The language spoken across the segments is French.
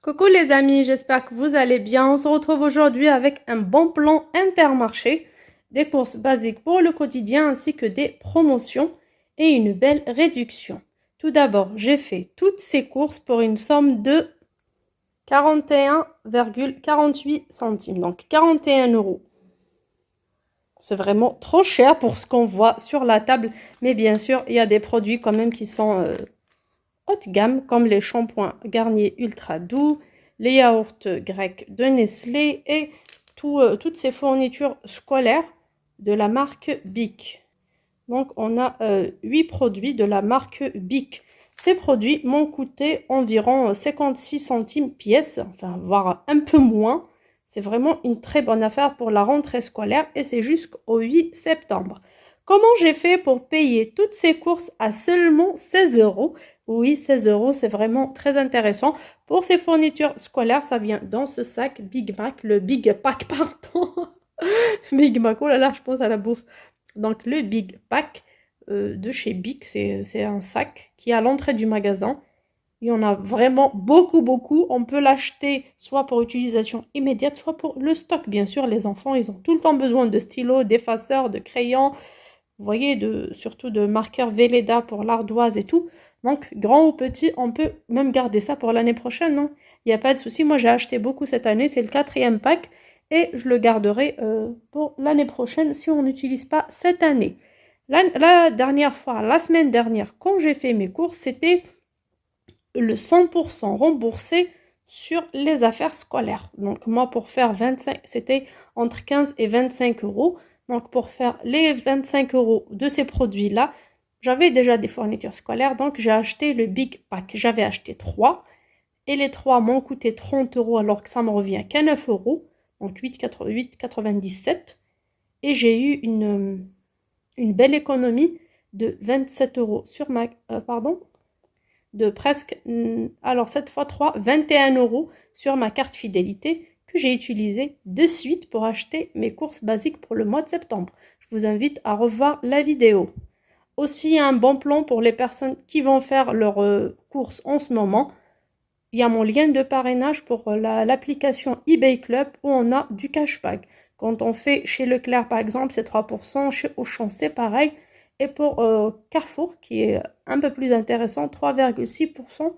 Coucou les amis, j'espère que vous allez bien. On se retrouve aujourd'hui avec un bon plan Intermarché, des courses basiques pour le quotidien ainsi que des promotions et une belle réduction. Tout d'abord, j'ai fait toutes ces courses pour une somme de 41,48 centimes, donc 41 euros. C'est vraiment trop cher pour ce qu'on voit sur la table, mais bien sûr, il y a des produits quand même qui sont haut de gamme, comme les shampoings Garnier Ultra Doux, les yaourts grecs de Nestlé et toutes ces fournitures scolaires de la marque Bic. Donc, on a 8 produits de la marque Bic. Ces produits m'ont coûté environ 56 centimes pièce, enfin, voire un peu moins. C'est vraiment une très bonne affaire pour la rentrée scolaire et c'est jusqu'au 8 septembre. Comment j'ai fait pour payer toutes ces courses à seulement 16 euros? Oui, 16 euros, c'est vraiment très intéressant. Pour ces fournitures scolaires, ça vient dans ce sac Big Mac, le Big Pack, pardon. Big Mac, oh là là, je pense à la bouffe. Donc, le Big Pack de chez Bic, c'est un sac qui est à l'entrée du magasin. Il y en a vraiment beaucoup, beaucoup. On peut l'acheter soit pour utilisation immédiate, soit pour le stock. Bien sûr, les enfants, ils ont tout le temps besoin de stylos, d'effaceurs, de crayons. Vous voyez, surtout de marqueurs Velleda pour l'ardoise et tout. Donc, grand ou petit, on peut même garder ça pour l'année prochaine. Non, il n'y a pas de souci. Moi, j'ai acheté beaucoup cette année. C'est le 4e pack. Et je le garderai pour l'année prochaine si on n'utilise pas cette année. La dernière fois, la semaine dernière, quand j'ai fait mes courses, c'était le 100% remboursé sur les affaires scolaires. Donc moi, pour faire 25, c'était entre 15 et 25 euros. Donc pour faire les 25 euros de ces produits-là, j'avais déjà des fournitures scolaires. Donc j'ai acheté le Big Pack. J'avais acheté 3. Et les 3 m'ont coûté 30 euros alors que ça me revient qu'à 9 euros. Donc 8,97. Et j'ai eu une belle économie de 27 euros sur ma... pardon, de presque, alors cette fois 3, 21 euros sur ma carte fidélité que j'ai utilisée de suite pour acheter mes courses basiques pour le mois de septembre. Je vous invite à revoir la vidéo. Aussi, un bon plan pour les personnes qui vont faire leurs courses en ce moment. Il y a mon lien de parrainage pour l'application eBay Club où on a du cashback. Quand on fait chez Leclerc par exemple, c'est 3%, chez Auchan c'est pareil. Et pour Carrefour, qui est un peu plus intéressant, 3,6%.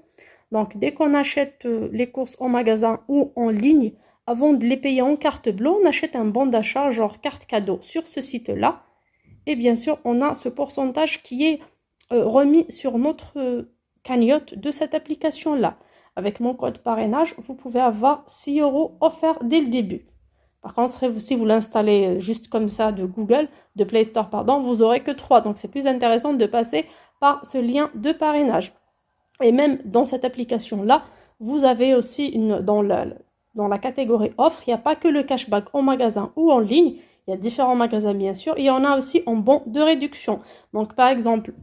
Donc, dès qu'on achète les courses au magasin ou en ligne, avant de les payer en carte bleue, on achète un bon d'achat, genre carte cadeau, sur ce site-là. Et bien sûr, on a ce pourcentage qui est remis sur notre cagnotte de cette application-là. Avec mon code parrainage, vous pouvez avoir 6 euros offerts dès le début. Par contre, si vous l'installez juste comme ça de Google, de Play Store, pardon, vous n'aurez que 3. Donc, c'est plus intéressant de passer par ce lien de parrainage. Et même dans cette application-là, vous avez aussi dans la catégorie offre, il n'y a pas que le cashback au magasin ou en ligne. Il y a différents magasins, bien sûr. Et il y en a aussi en bon de réduction. Donc, par exemple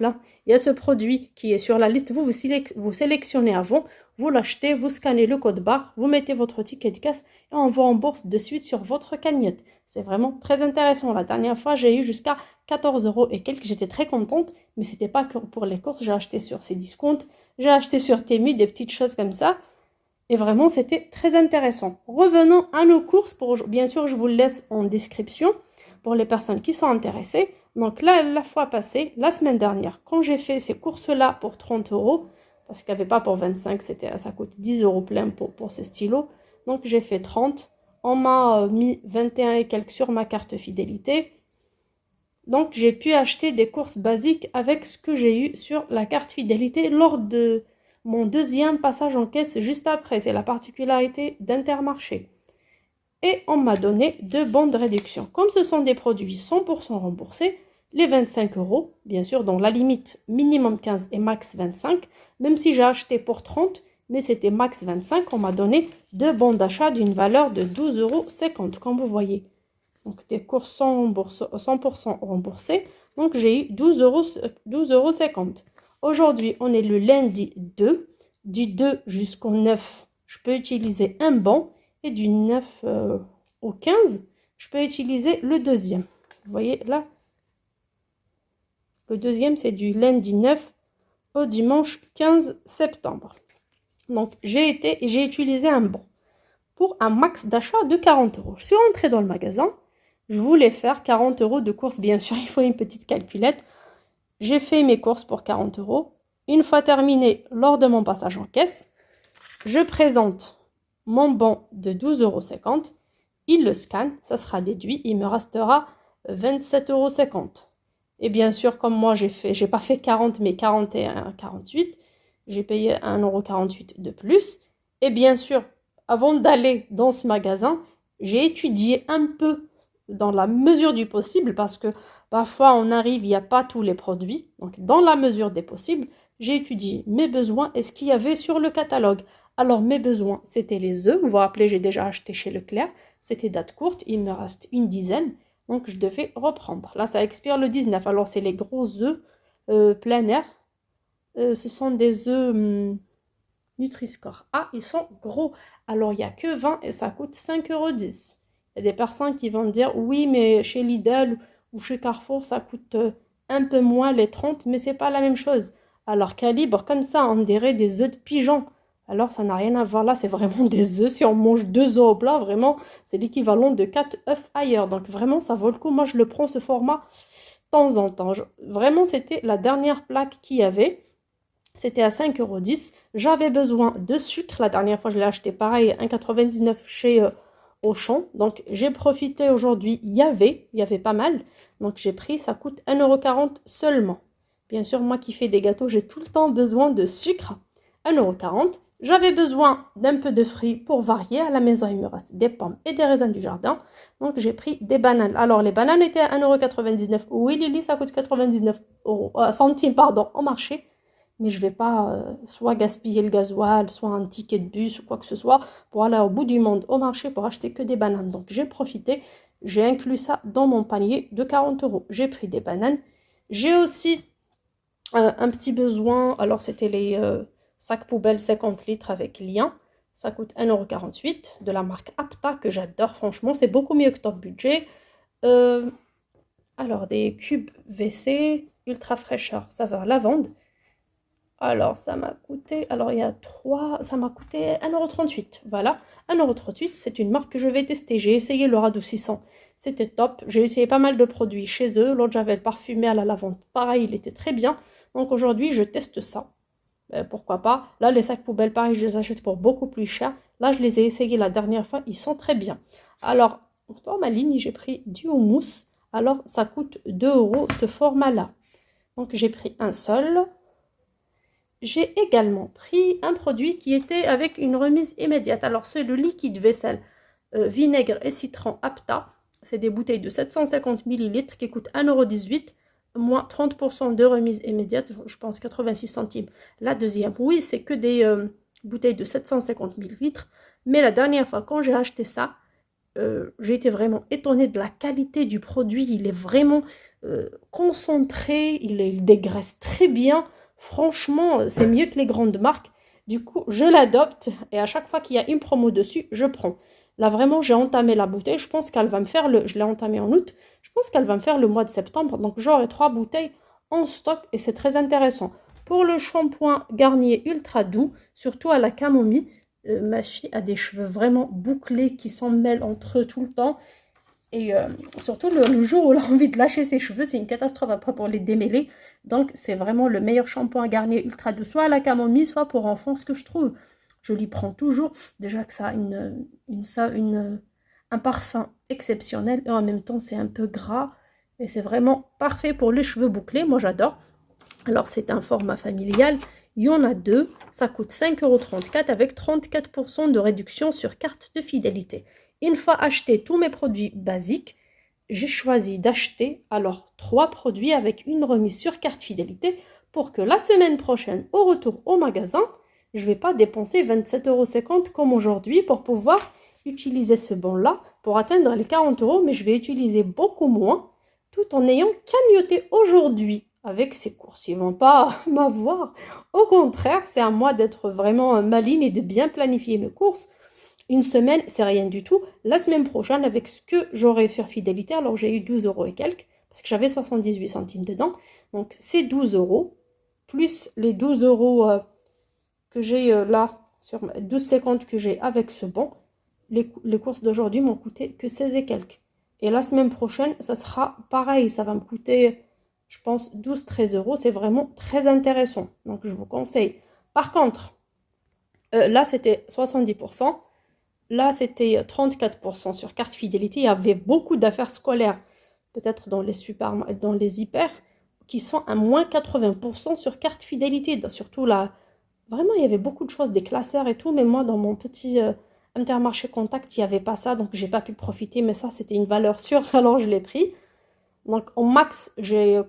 hein, il y a ce produit qui est sur la liste. Vous sélectionnez avant, vous l'achetez, vous scannez le code barre, vous mettez votre ticket de caisse et on vous rembourse de suite sur votre cagnotte. C'est vraiment très intéressant. La dernière fois, j'ai eu jusqu'à 14 euros et quelques. J'étais très contente, mais ce n'était pas que pour les courses. J'ai acheté sur Cdiscount, j'ai acheté sur Temu, des petites choses comme ça. Et vraiment, c'était très intéressant. Revenons à nos courses. Bien sûr, je vous le laisse en description pour les personnes qui sont intéressées. Donc là, la fois passée, la semaine dernière, quand j'ai fait ces courses-là pour 30 euros, parce qu'il n'y avait pas pour 25, ça coûte 10 euros plein pour ces stylos. Donc j'ai fait 30. On m'a mis 21 et quelques sur ma carte fidélité. Donc j'ai pu acheter des courses basiques avec ce que j'ai eu sur la carte fidélité lors de mon deuxième passage en caisse juste après. C'est la particularité d'Intermarché. Et on m'a donné 2 bons de réduction. Comme ce sont des produits 100% remboursés, les 25 euros, bien sûr, dans la limite minimum 15 et max 25, même si j'ai acheté pour 30, mais c'était max 25, on m'a donné 2 bons d'achat d'une valeur de 12,50 euros, comme vous voyez. Donc des courses 100% remboursées. Donc j'ai eu 12,50 euros. Aujourd'hui, on est le lundi 2. Du 2 jusqu'au 9, je peux utiliser un bon. Et du 9 au 15, je peux utiliser le deuxième. Vous voyez là, le deuxième, c'est du lundi 9 au dimanche 15 septembre. Donc, j'ai utilisé un bon pour un max d'achat de 40 euros. Je suis rentrée dans le magasin. Je voulais faire 40 euros de courses. Bien sûr, il faut une petite calculette. J'ai fait mes courses pour 40 euros. Une fois terminé, lors de mon passage en caisse, je présente mon bon de 12,50 euros. Il le scanne, ça sera déduit. Il me restera 27,50 euros. Et bien sûr, comme moi, j'ai pas fait 40, mais 41, 48. J'ai payé 1,48 € de plus. Et bien sûr, avant d'aller dans ce magasin, j'ai étudié un peu dans la mesure du possible parce que parfois on arrive, il n'y a pas tous les produits. Donc dans la mesure des possibles, j'ai étudié mes besoins et ce qu'il y avait sur le catalogue. Alors mes besoins, c'était les œufs. Vous vous rappelez, j'ai déjà acheté chez Leclerc. C'était date courte, il me reste une dizaine. Donc je devais reprendre. Là, ça expire le 19. Alors c'est les gros œufs plein air. Ce sont des œufs Nutri-Score. Ah, ils sont gros. Alors il n'y a que 20 et ça coûte 5,10 €. Il y a des personnes qui vont dire oui, mais chez Lidl ou chez Carrefour, ça coûte un peu moins les 30, mais c'est pas la même chose. Alors calibre comme ça, on dirait des œufs de pigeon. Alors ça n'a rien à voir là, c'est vraiment des œufs. Si on mange 2 œufs au plat, vraiment, c'est l'équivalent de 4 œufs ailleurs. Donc vraiment, ça vaut le coup. Moi, je le prends ce format de temps en temps. Vraiment, c'était la dernière plaque qu'il y avait. C'était à 5,10 €. J'avais besoin de sucre. La dernière fois, je l'ai acheté pareil, 1,99 € chez Auchan. Donc, j'ai profité aujourd'hui. Il y avait pas mal. Donc, j'ai pris, ça coûte 1,40 € seulement. Bien sûr, moi qui fais des gâteaux, j'ai tout le temps besoin de sucre. 1,40 €. J'avais besoin d'un peu de fruits pour varier. À la maison, il me reste des pommes et des raisins du jardin. Donc, j'ai pris des bananes. Alors, les bananes étaient à 1,99 €. Oui, Lily, ça coûte 99 centimes au marché. Mais je ne vais pas soit gaspiller le gasoil, soit un ticket de bus ou quoi que ce soit pour aller au bout du monde au marché pour acheter que des bananes. Donc j'ai profité, j'ai inclus ça dans mon panier de 40 euros. J'ai pris des bananes. J'ai aussi un petit besoin, alors c'était les sacs poubelles 50 litres avec lien. Ça coûte 1,48 € de la marque Apta que j'adore, franchement, c'est beaucoup mieux que Top Budget. Alors des cubes WC ultra fraîcheur saveur lavande. Alors, ça m'a coûté, alors il y a 3, ça m'a coûté 1,38 €. Voilà, 1,38 €, c'est une marque que je vais tester. J'ai essayé le radoucissant, c'était top. J'ai essayé pas mal de produits chez eux. L'autre, j'avais le parfumé à la lavande. Pareil, il était très bien. Donc aujourd'hui, je teste ça. Pourquoi pas. Là, les sacs poubelles, pareil, je les achète pour beaucoup plus cher. Là, je les ai essayés la dernière fois, ils sont très bien. Alors, pour ma ligne, j'ai pris du houmous. Alors, ça coûte 2 € ce format-là. Donc, j'ai pris un seul. J'ai également pris un produit qui était avec une remise immédiate. Alors, c'est le liquide vaisselle vinaigre et citron Apta. C'est des bouteilles de 750 ml qui coûtent 1,18 €, moins 30% de remise immédiate. Je pense 86 centimes. La deuxième, oui, c'est que des bouteilles de 750 ml. Mais la dernière fois, quand j'ai acheté ça, j'ai été vraiment étonnée de la qualité du produit. Il est vraiment concentré, il dégraisse très bien. Franchement, c'est mieux que les grandes marques. Du coup, je l'adopte et à chaque fois qu'il y a une promo dessus, je prends. Là, vraiment, j'ai entamé la bouteille. Je pense qu'elle va me faire je l'ai entamée en août. Je pense qu'elle va me faire le mois de septembre. Donc, j'aurai 3 bouteilles en stock et c'est très intéressant. Pour le shampoing Garnier ultra doux, surtout à la camomille, ma fille a des cheveux vraiment bouclés qui s'en mêlent entre eux tout le temps. Et surtout le jour où elle a envie de lâcher ses cheveux, c'est une catastrophe après pour les démêler. Donc c'est vraiment le meilleur shampoing Garnier ultra doux, soit à la camomille, soit pour enfants, ce que je trouve. Je l'y prends toujours. Déjà que ça a un parfum exceptionnel et en même temps c'est un peu gras. Et c'est vraiment parfait pour les cheveux bouclés, moi j'adore. Alors c'est un format familial, il y en a 2, ça coûte 5,34 € avec 34% de réduction sur carte de fidélité. Une fois acheté tous mes produits basiques, j'ai choisi d'acheter alors 3 produits avec une remise sur carte fidélité pour que la semaine prochaine, au retour au magasin, je ne vais pas dépenser 27,50 € comme aujourd'hui pour pouvoir utiliser ce bon-là pour atteindre les 40 €, mais je vais utiliser beaucoup moins tout en ayant cagnoté aujourd'hui avec ces courses. Ils ne vont pas m'avoir. Au contraire, c'est à moi d'être vraiment maligne et de bien planifier mes courses. Une semaine, c'est rien du tout. La semaine prochaine, avec ce que j'aurai sur fidélité, alors j'ai eu 12 € et quelques, parce que j'avais 78 centimes dedans. Donc c'est 12 € plus les 12 € que j'ai là sur 12,50 que j'ai avec ce bon, les courses d'aujourd'hui m'ont coûté que 16 et quelques. Et la semaine prochaine, ça sera pareil. Ça va me coûter, je pense, 12-13 euros. C'est vraiment très intéressant. Donc, je vous conseille. Par contre, là, c'était 70%. Là, c'était 34% sur carte fidélité. Il y avait beaucoup d'affaires scolaires, peut-être dans les dans les hyper, qui sont à moins 80% sur carte fidélité. Surtout là, vraiment, il y avait beaucoup de choses, des classeurs et tout. Mais moi, dans mon petit Intermarché Contact, il n'y avait pas ça. Donc, j'ai pas pu profiter. Mais ça, c'était une valeur sûre. Alors, je l'ai pris. Donc, au max, j'ai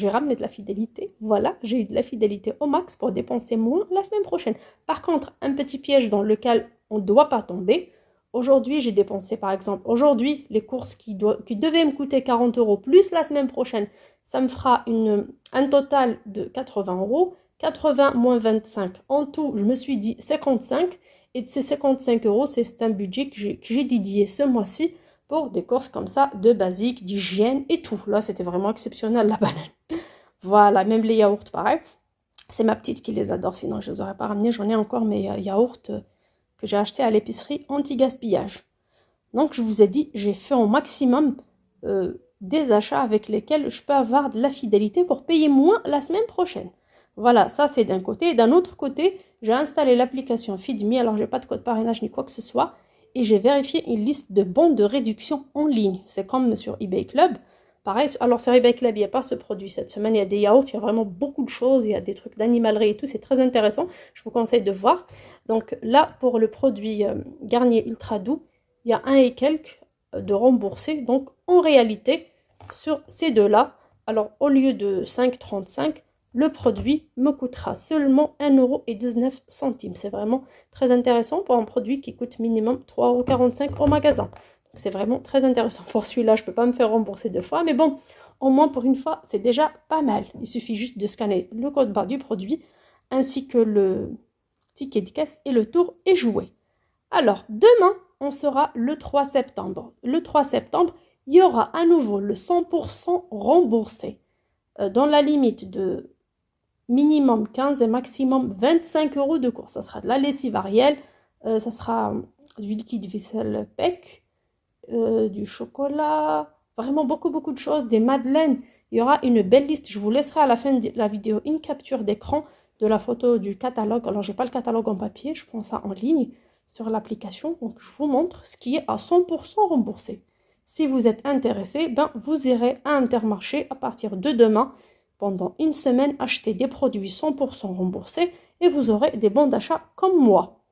ramené de la fidélité. Voilà, j'ai eu de la fidélité au max pour dépenser moins la semaine prochaine. Par contre, un petit piège dans lequel on ne doit pas tomber. Aujourd'hui, j'ai dépensé, par exemple, aujourd'hui, les courses qui devaient me coûter 40 euros plus la semaine prochaine, ça me fera un total de 80 euros. 80 moins 25. En tout, je me suis dit 55. Et de ces 55 euros, c'est un budget que j'ai dédié ce mois-ci pour des courses comme ça, de basique, d'hygiène et tout. Là, c'était vraiment exceptionnel, la banane. Voilà, même les yaourts, pareil. C'est ma petite qui les adore, sinon je ne les aurais pas ramenés. J'en ai encore mes yaourts que j'ai achetés à l'épicerie anti-gaspillage. Donc, je vous ai dit, j'ai fait au maximum des achats avec lesquels je peux avoir de la fidélité pour payer moins la semaine prochaine. Voilà, ça c'est d'un côté. D'un autre côté, j'ai installé l'application Feed.me. Alors, je n'ai pas de code parrainage ni quoi que ce soit. Et j'ai vérifié une liste de bons de réduction en ligne. C'est comme sur eBay Club. Pareil, alors sur eBay Club, il n'y a pas ce produit cette semaine. Il y a des yaourts, il y a vraiment beaucoup de choses. Il y a des trucs d'animalerie et tout. C'est très intéressant. Je vous conseille de voir. Donc là, pour le produit Garnier Ultra Doux, il y a 1 et quelques de remboursés. Donc en réalité, sur ces deux-là, alors au lieu de 5,35, le produit me coûtera seulement 1,19 €. C'est vraiment très intéressant pour un produit qui coûte minimum 3,45 € au magasin. C'est vraiment très intéressant. Pour celui-là, je ne peux pas me faire rembourser 2 fois. Mais bon, au moins pour une fois, c'est déjà pas mal. Il suffit juste de scanner le code barre du produit ainsi que le ticket de caisse et le tour est joué. Alors, demain, on sera le 3 septembre. Le 3 septembre, il y aura à nouveau le 100% remboursé dans la limite de minimum 15 et maximum 25 € de course. Ça sera de la lessive Ariel, ça sera du liquide vaisselle PEC, du chocolat, vraiment beaucoup de choses, des madeleines. Il y aura une belle liste. Je vous laisserai à la fin de la vidéo une capture d'écran de la photo du catalogue. Alors, je n'ai pas le catalogue en papier, je prends ça en ligne sur l'application. Donc, je vous montre ce qui est à 100% remboursé. Si vous êtes intéressé, ben, vous irez à Intermarché à partir de demain. Pendant une semaine, acheter des produits 100% remboursés et vous aurez des bons d'achat comme moi.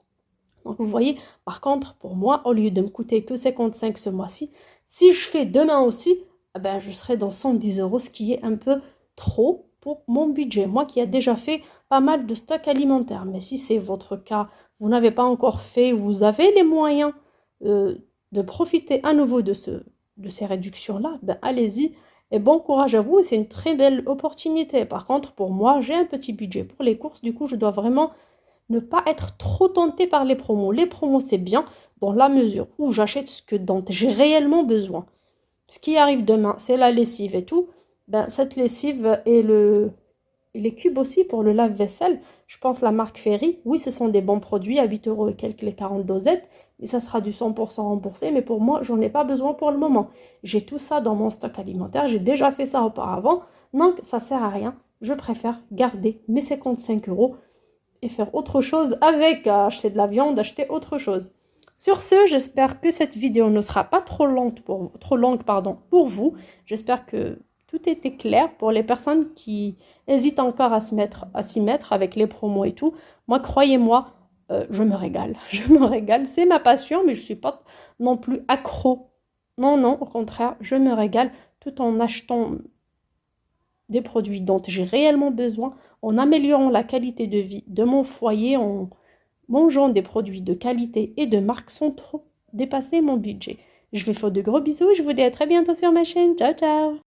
Donc vous voyez, par contre, pour moi, au lieu de me coûter que 55 ce mois-ci, si je fais demain aussi, ben, je serai dans 110 €, ce qui est un peu trop pour mon budget. Moi qui ai déjà fait pas mal de stock alimentaire. Mais si c'est votre cas, vous n'avez pas encore fait, vous avez les moyens de profiter à nouveau de ces réductions-là, ben, allez-y. Et bon courage à vous, c'est une très belle opportunité. Par contre, pour moi, j'ai un petit budget pour les courses. Du coup, je dois vraiment ne pas être trop tentée par les promos. Les promos, c'est bien dans la mesure où j'achète ce dont j'ai réellement besoin. Ce qui arrive demain, c'est la lessive et tout. Ben, cette lessive et les cubes aussi pour le lave-vaisselle, je pense la marque Ferry. Oui, ce sont des bons produits à 8 € et quelques les 40 dosettes. Et ça sera du 100% remboursé. Mais pour moi, j'en ai pas besoin pour le moment. J'ai tout ça dans mon stock alimentaire. J'ai déjà fait ça auparavant. Donc, ça sert à rien. Je préfère garder mes 55 € et faire autre chose avec, acheter de la viande, acheter autre chose. Sur ce, j'espère que cette vidéo ne sera pas trop longue pour vous. J'espère que tout était clair pour les personnes qui hésitent encore à s'y mettre avec les promos et tout. Moi, croyez-moi, je me régale. Je me régale. C'est ma passion, mais je ne suis pas non plus accro. Non, au contraire, je me régale tout en achetant des produits dont j'ai réellement besoin, en améliorant la qualité de vie de mon foyer, en mangeant des produits de qualité et de marque sans trop dépasser mon budget. Je vous fais de gros bisous et je vous dis à très bientôt sur ma chaîne. Ciao, ciao!